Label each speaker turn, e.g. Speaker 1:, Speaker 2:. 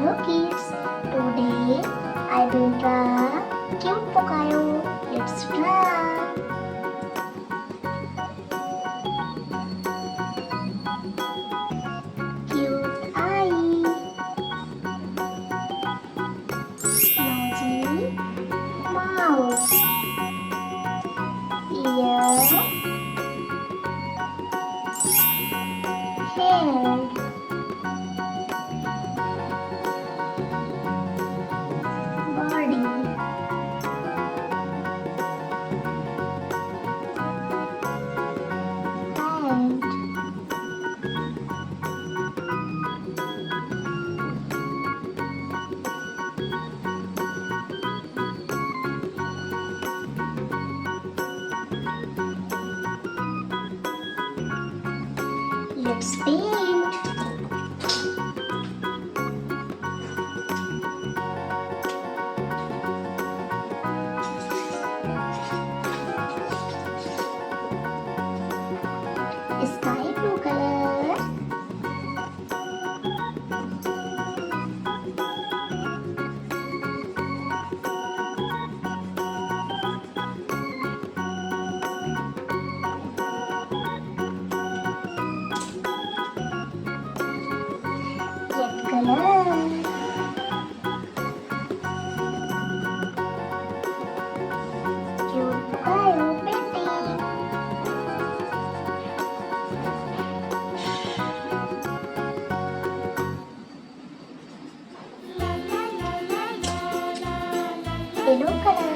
Speaker 1: Hello kids, today I will draw cute Pokoyo. Let's draw. Cute eye, nosy mouth, ear, hair, body, hand, let's paint. Sky blue color, red color, cute Pokoyo painting. Yellow color,